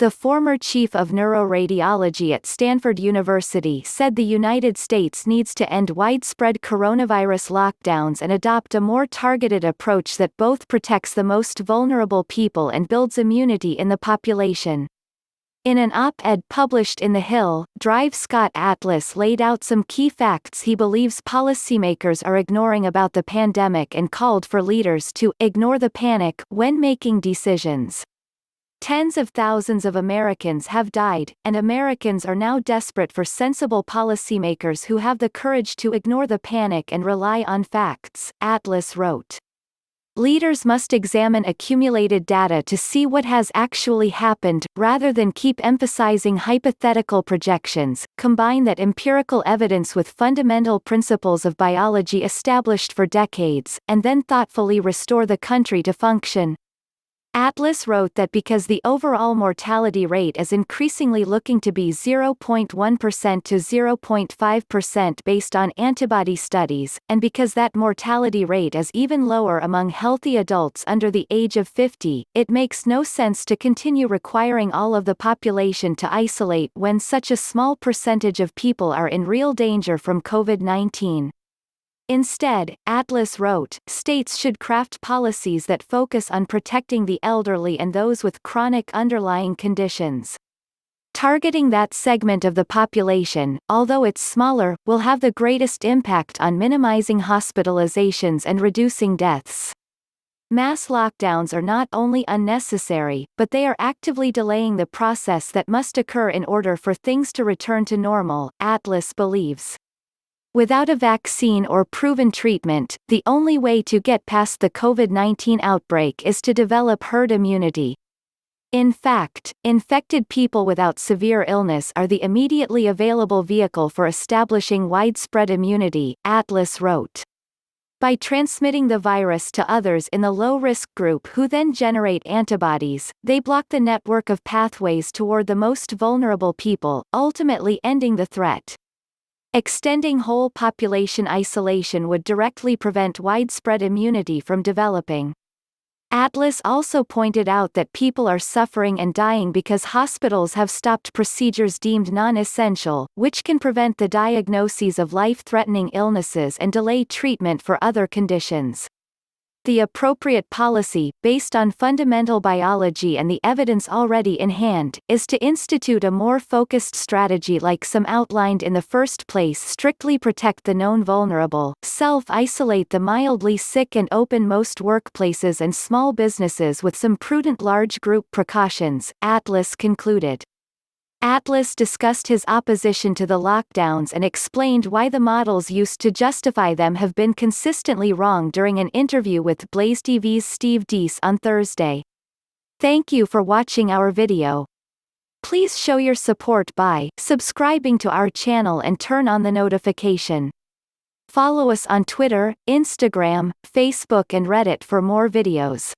the former chief of neuroradiology at Stanford University, said the United States needs to end widespread coronavirus lockdowns and adopt a more targeted approach that both protects the most vulnerable people and builds immunity in the population. In an op-ed published in The Hill, Drive, Scott Atlas laid out some key facts he believes policymakers are ignoring about the pandemic and called for leaders to ignore the panic when making decisions. Tens of thousands of Americans have died, and Americans are now desperate for sensible policymakers who have the courage to ignore the panic and rely on facts, Atlas wrote. Leaders must examine accumulated data to see what has actually happened, rather than keep emphasizing hypothetical projections. Combine that empirical evidence with fundamental principles of biology established for decades, and then thoughtfully restore the country to function. Atlas wrote that because the overall mortality rate is increasingly looking to be 0.1% to 0.5% based on antibody studies, and because that mortality rate is even lower among healthy adults under the age of 50, it makes no sense to continue requiring all of the population to isolate when such a small percentage of people are in real danger from COVID-19. Instead, Atlas wrote, states should craft policies that focus on protecting the elderly and those with chronic underlying conditions. Targeting that segment of the population, although it's smaller, will have the greatest impact on minimizing hospitalizations and reducing deaths. Mass lockdowns are not only unnecessary, but they are actively delaying the process that must occur in order for things to return to normal, Atlas believes. Without a vaccine or proven treatment, the only way to get past the COVID-19 outbreak is to develop herd immunity. In fact, infected people without severe illness are the immediately available vehicle for establishing widespread immunity, Atlas wrote. By transmitting the virus to others in the low-risk group who then generate antibodies, they block the network of pathways toward the most vulnerable people, ultimately ending the threat. Extending whole population isolation would directly prevent widespread immunity from developing. Atlas also pointed out that people are suffering and dying because hospitals have stopped procedures deemed non-essential, which can prevent the diagnoses of life-threatening illnesses and delay treatment for other conditions. The appropriate policy, based on fundamental biology and the evidence already in hand, is to institute a more focused strategy like some outlined in the first place: strictly protect the known vulnerable, self-isolate the mildly sick and open most workplaces and small businesses with some prudent large group precautions, Atlas concluded. Atlas discussed his opposition to the lockdowns and explained why the models used to justify them have been consistently wrong during an interview with Blaze TV's Steve Deese on Thursday. Thank you for watching our video. Please show your support by subscribing to our channel and turn on the notification. Follow us on Twitter, Instagram, Facebook and Reddit for more videos.